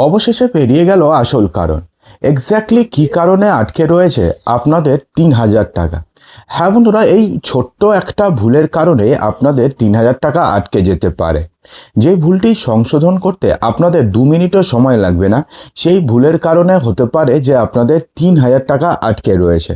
অবশেষে পেরিয়ে গেল আসল কারণ। এক্স্যাক্টলি কী কারণে আটকে রয়েছে আপনাদের ৩,০০০ টাকা। হ্যাঁ বন্ধুরা, এই ছোট্ট একটা ভুলের কারণে আপনাদের ৩,০০০ টাকা আটকে যেতে পারে। যে ভুলটি সংশোধন করতে আপনাদের ২ মিনিটও সময় লাগবে না, সেই ভুলের কারণে হতে পারে যে আপনাদের ৩,০০০ টাকা আটকে রয়েছে।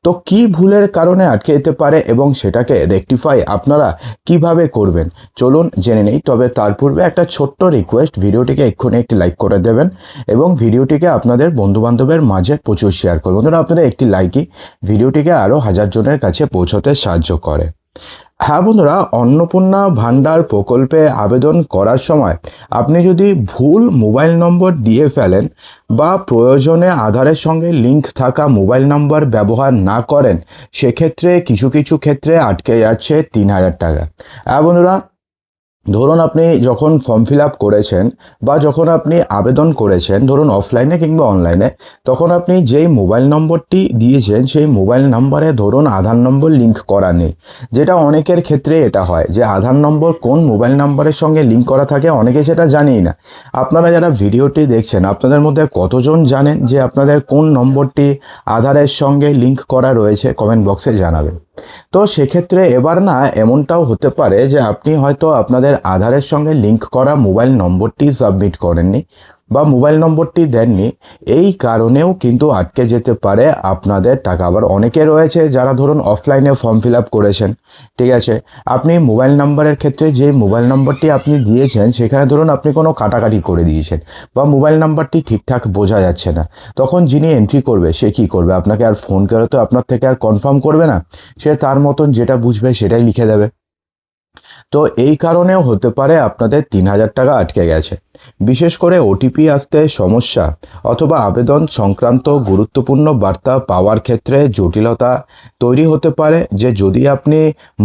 তো কি ভুলের কারণে আটকে যেতে পারে এবং সেটাকে রেকটিফাই আপনারা কিভাবে করবেন, চলুন জেনে নেই। তবে তার পূর্বে একটা ছোট্ট রিকোয়েস্ট, ভিডিওটিকে এক্ষুনি একটি লাইক করে দেবেন এবং ভিডিওটিকে আপনাদের বন্ধুবান্ধবের মাঝে প্রচুর শেয়ার করবেন। বন্ধুরা, আপনাদের একটি লাইকই ভিডিওটিকে আরও ১,০০০ জনের কাছে পৌঁছতে সাহায্য করে। হ্যাঁ বন্ধুরা, অন্নপূর্ণা ভাণ্ডার প্রকল্পে আবেদন করার সময় আপনি যদি ভুল মোবাইল নম্বর দিয়ে ফেলেন বা প্রয়োজনে আধারের সঙ্গে লিঙ্ক থাকা মোবাইল নম্বর ব্যবহার না করেন, সেক্ষেত্রে কিছু কিছু ক্ষেত্রে আটকে যাচ্ছে ৩,০০০ টাকা। হ্যাঁ বন্ধুরা, ধরুন আপনি যখন ফর্ম ফিল আপ করেছেন বা যখন আপনি আবেদন করেছেন, ধরুন অফলাইনে কিংবা অনলাইনে, তখন আপনি যেই মোবাইল নম্বরটি দিয়েছেন সেই মোবাইল নম্বরে ধরুন আধার নম্বর লিঙ্ক করা নেই। যেটা অনেকের ক্ষেত্রে এটা হয় যে আধার নম্বর কোন মোবাইল নম্বরের সঙ্গে লিঙ্ক করা থাকে অনেকে সেটা জানেই না। আপনারা যারা ভিডিওটি দেখছেন, আপনাদের মধ্যে কতজন জানেন যে আপনাদের কোন নম্বরটি আধারের সঙ্গে লিঙ্ক করা রয়েছে? কমেন্ট বক্সে জানাবেন। তো সেক্ষেত্রে এবার না এমনটাও হতে পারে যে আপনি হয়তো আপনাদের আধারের সঙ্গে লিঙ্ক করা মোবাইল নম্বরটি সাবমিট করেননি বা মোবাইল নম্বরটি দেননি, এই কারণেও কিন্তু আটকে যেতে পারে আপনাদের টাকা। আবার অনেকে রয়েছে যারা ধরুন অফলাইনে ফর্ম ফিল আপ করেছেন, ঠিক আছে, আপনি মোবাইল নাম্বারের ক্ষেত্রে যে মোবাইল নম্বরটি আপনি দিয়েছেন সেখানে ধরুন আপনি কোনো কাটাকাটি করে দিয়েছেন বা মোবাইল নাম্বারটি ঠিকঠাক বোঝা যাচ্ছে না, তখন যিনি এন্ট্রি করবে সে কী করবে? আপনাকে আর ফোন করে তো আপনার থেকে আর কনফার্ম করবে না, সে তার মতন যেটা বুঝবে সেটাই লিখে দেবে। তো এই কারণেও হতে পারে আপনাদের ৩,০০০ টাকা আটকে গেছে। বিশেষ করে ওটিপি আসতে সমস্যা অথবা আবেদন সংক্রান্ত গুরুত্বপূর্ণ বার্তা পাওয়ার ক্ষেত্রে জটিলতা তৈরি হতে পারে, যে যদি আপনি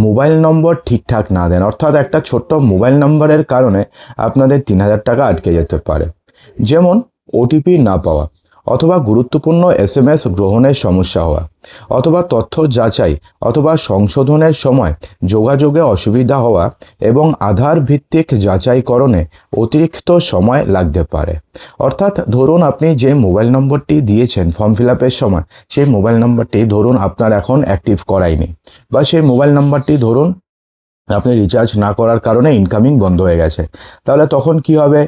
মোবাইল নম্বর ঠিকঠাক না দেন, অর্থাৎ একটা ছোট্ট মোবাইল নম্বরের কারণে আপনাদের ৩,০০০ টাকা আটকে যেতে পারে। যেমন ওটিপি না পাওয়া অথবা গুরুত্বপূর্ণ এসএমএস গ্রহণের সমস্যা হওয়া অথবা তথ্য যাচাই অথবা সংশোধনের সময় যোগাযোগে অসুবিধা হওয়া এবং আধার ভিত্তিক যাচাইকরণে অতিরিক্ত সময় লাগতে পারে। অর্থাৎ ধরুন আপনি যে মোবাইল নম্বরটি দিয়েছেন ফর্ম ফিল আপের সময়, সেই মোবাইল নম্বরটি ধরুন আপনার এখন অ্যাক্টিভ করায়নি, বা সেই মোবাইল নম্বরটি ধরুন আপনি রিচার্জ না করার কারণে ইনকামিং বন্ধ হয়ে গেছে, তাহলে তখন কি হবে?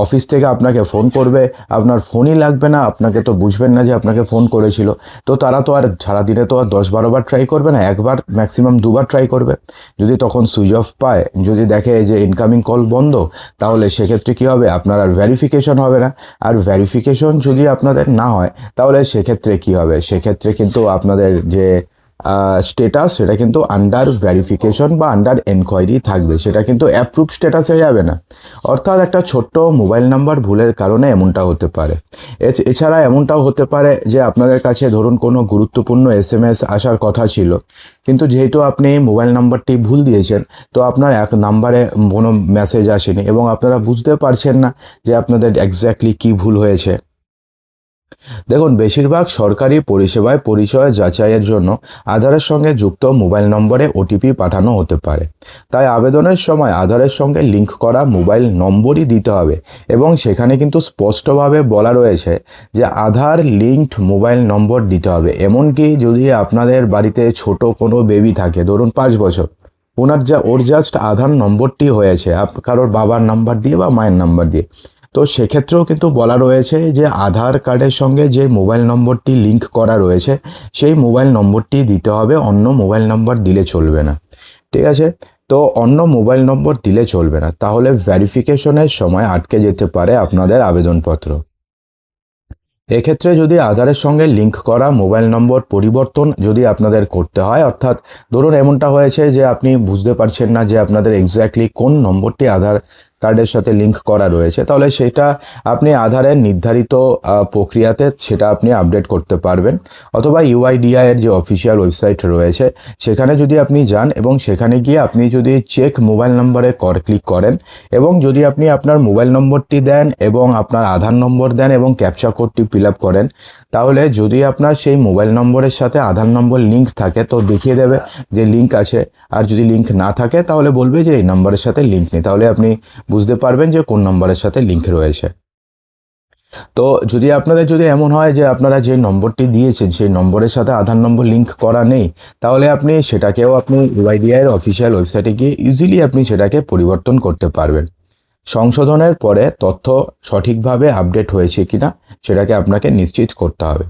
অফিস থেকে আপনাকে ফোন করবে, আপনার ফোনই লাগবে না, আপনাকে তো বুঝবেন না যে আপনাকে ফোন করেছিল। তো তারা তো আর সারাদিনে তো আর ১০-১২ বার ট্রাই করবে না, একবার ম্যাক্সিমাম ২ বার ট্রাই করবে। যদি তখন সুইচ অফ পায়, যদি দেখে যে ইনকামিং কল বন্ধ, তাহলে সেক্ষেত্রে কী হবে? আপনার আর ভেরিফিকেশন হবে না। আর ভেরিফিকেশন যদি আপনাদের না হয়, তাহলে সেক্ষেত্রে কী হবে? সেক্ষেত্রে কিন্তু আপনাদের যে স্টেটাস সেটা কিন্তু আন্ডার ভেরিফিকেশন বা আন্ডার এনকোয়ারি থাকবে, সেটা কিন্তু অ্যাপ্রুভ স্ট্যাটাসে যাবে না। অর্থাৎ একটা ছোট্ট মোবাইল নাম্বার ভুলের কারণে এমনটা হতে পারে। এছাড়া এমনটাও হতে পারে যে আপনাদের কাছে ধরুন কোনো গুরুত্বপূর্ণ এসএমএস আসার কথা ছিল, কিন্তু যেহেতু আপনি মোবাইল নাম্বারটি ভুল দিয়েছেন, তো আপনার এক নাম্বারে কোনো মেসেজ আসেনি এবং আপনারা বুঝতে পারছেন না যে আপনাদের এক্স্যাক্টলি কী ভুল হয়েছে। দেখুন, বেশিরভাগ সরকারি পরিষেবায় পরিচয় যাচাইয়ের জন্য আধারের সঙ্গে যুক্ত মোবাইল নম্বরে ওটিপি পাঠানো হতে পারে। তাই আবেদনের সময় আধারের সঙ্গে লিঙ্ক করা মোবাইল নম্বরই দিতে হবে এবং সেখানে কিন্তু স্পষ্টভাবে বলা রয়েছে যে আধার লিঙ্কড মোবাইল নম্বর দিতে হবে। এমনকি যদি আপনাদের বাড়িতে ছোট কোনো বেবি থাকে, ধরুন ৫ বছর, ওর জাস্ট আধার নম্বরটি হয়েছে কারোর বাবার নাম্বার দিয়ে বা মায়ের নাম্বার দিয়ে, তো সেক্ষেত্রেও কিন্তু বলা রয়েছে যে আধার কার্ডের সঙ্গে যে মোবাইল নম্বরটি লিঙ্ক করা রয়েছে সেই মোবাইল নম্বরটি দিতে হবে, অন্য মোবাইল নম্বর দিলে চলবে না। ঠিক আছে, তো অন্য মোবাইল নম্বর দিলে চলবে না, তাহলে ভেরিফিকেশনের সময় আটকে যেতে পারে আপনাদের আবেদনপত্র। এক্ষেত্রে যদি আধারের সঙ্গে লিঙ্ক করা মোবাইল নম্বর পরিবর্তন যদি আপনাদের করতে হয়, অর্থাৎ ধরুন এমনটা হয়েছে যে আপনি বুঝতে পারছেন না যে আপনাদের এক্স্যাক্টলি কোন নম্বরটি আধার কার্ডের সাথে লিঙ্ক করা রয়েছে, তাহলে সেটা আপনি আধারের নির্ধারিত প্রক্রিয়াতে সেটা আপনি আপডেট করতে পারবেন। অথবা ইউআইডিআই এর যে অফিসিয়াল ওয়েবসাইট রয়েছে সেখানে যদি আপনি যান এবং সেখানে গিয়ে আপনি যদি চেক মোবাইল নম্বরে ক্লিক করেন এবং যদি আপনি আপনার মোবাইল নম্বরটি দেন এবং আপনার আধার নম্বর দেন এবং ক্যাপচা কোডটি ফিল আপ করেন, তাহলে যদি আপনার সেই মোবাইল নম্বরের সাথে আধার নম্বর লিঙ্ক থাকে তো দেখিয়ে দেবে যে লিঙ্ক আছে, আর যদি লিঙ্ক না থাকে তাহলে বলবে যে এই নম্বরের সাথে লিঙ্ক নেই। তাহলে আপনি বুঝতে পারবেন যে কোন নম্বরের সাথে লিঙ্ক রয়েছে। তো যদি আপনাদের যদি এমন হয় যে আপনারা যে নম্বরটি দিয়েছেন সেই নম্বরের সাথে আধার নম্বর লিঙ্ক করা নেই, তাহলে আপনি সেটাকেও আপনি ইউআইডিআই এর অফিসিয়াল ওয়েবসাইটে গিয়ে ইজিলি আপনি সেটাকে পরিবর্তন করতে পারবেন। সংশোধনের পরে তথ্য সঠিকভাবে আপডেট হয়েছে কিনা সেটাকে আপনাকে নিশ্চিত করতে হবে।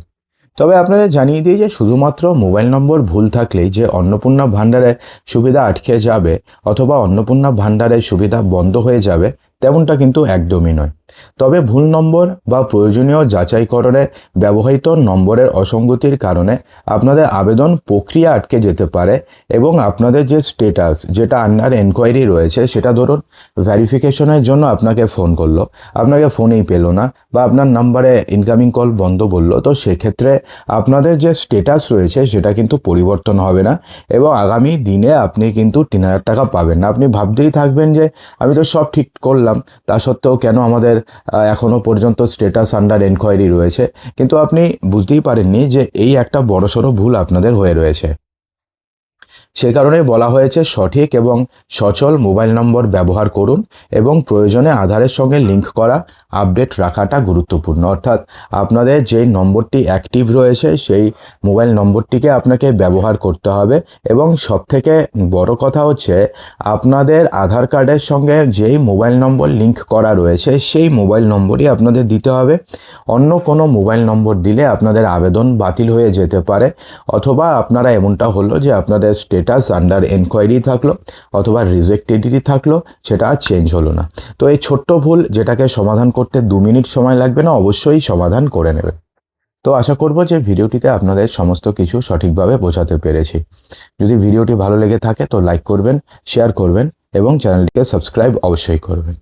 তবে আপনাদের জানিয়ে দিই যে শুধুমাত্র মোবাইল নম্বর ভুল থাকলেই যে অন্নপূর্ণা ভাণ্ডারের সুবিধা আটকে যাবে অথবা অন্নপূর্ণা ভাণ্ডারের সুবিধা বন্ধ হয়ে যাবে তেমনটা কিন্তু একদমই নয়। তবে ভুল নম্বর বা প্রয়োজনীয় যাচাইকরণে ব্যবহৃত নম্বরের অসঙ্গতির কারণে আপনাদের আবেদন প্রক্রিয়া আটকে যেতে পারে এবং আপনাদের যে স্টেটাস যেটা আন্ডার এনকোয়ারি রয়েছে সেটা ধরুন ভেরিফিকেশনের জন্য আপনাকে ফোন করলো, আপনাকে ফোনেই পেলো না বা আপনার নাম্বারে ইনকামিং কল বন্ধ বললো, তো সেক্ষেত্রে আপনাদের যে স্টেটাস রয়েছে সেটা কিন্তু পরিবর্তন হবে না এবং আগামী দিনে আপনি কিন্তু 3,000 টাকা পাবেন না। আপনি ভাবতেই থাকবেন যে আমি তো সব ঠিক করলাম, তা সত্ত্বেও কেন আমাদের এখনো পর্যন্ত স্ট্যাটাস আন্ডার এনকোয়ারি রয়েছে, কিন্তু আপনি বুঝতেই পারেননি যে এই একটা বড়সড় ভুল আপনাদের হয়ে রয়েছে। সে কারণেই বলা হয়েছে সঠিক এবং সচল মোবাইল নম্বর ব্যবহার করুন এবং প্রয়োজনে আধারের সঙ্গে লিঙ্ক করা আপডেট রাখাটা গুরুত্বপূর্ণ। অর্থাৎ আপনাদের যেই নম্বরটি অ্যাক্টিভ রয়েছে সেই মোবাইল নম্বরটিকে আপনাকে ব্যবহার করতে হবে এবং সবথেকে বড় কথা হচ্ছে আপনাদের আধার কার্ডের সঙ্গে যেই মোবাইল নম্বর লিঙ্ক করা রয়েছে সেই মোবাইল নম্বরই আপনাদের দিতে হবে। অন্য কোনো মোবাইল নম্বর দিলে আপনাদের আবেদন বাতিল হয়ে যেতে পারে অথবা আপনারা এমনটা হলো যে আপনাদের স্টেটাস আন্ডার এনকোয়ারি থাকলো অথবা রিজেক্টেডই থাকলো, সেটা আর চেঞ্জ হলো না। তো এই ছোট্ট ভুল যেটাকে সমাধান করতে 2 মিনিট সময় লাগবে না, অবশ্যই সমাধান করে নেবে। তো আশা করব যে ভিডিওটিতে আপনাদের সমস্ত কিছু সঠিকভাবে বোঝাতে পেরেছি। যদি ভিডিওটি ভালো লেগে থাকে তো লাইক করবেন, শেয়ার করবেন এবং চ্যানেলটিকে সাবস্ক্রাইব অবশ্যই করবেন।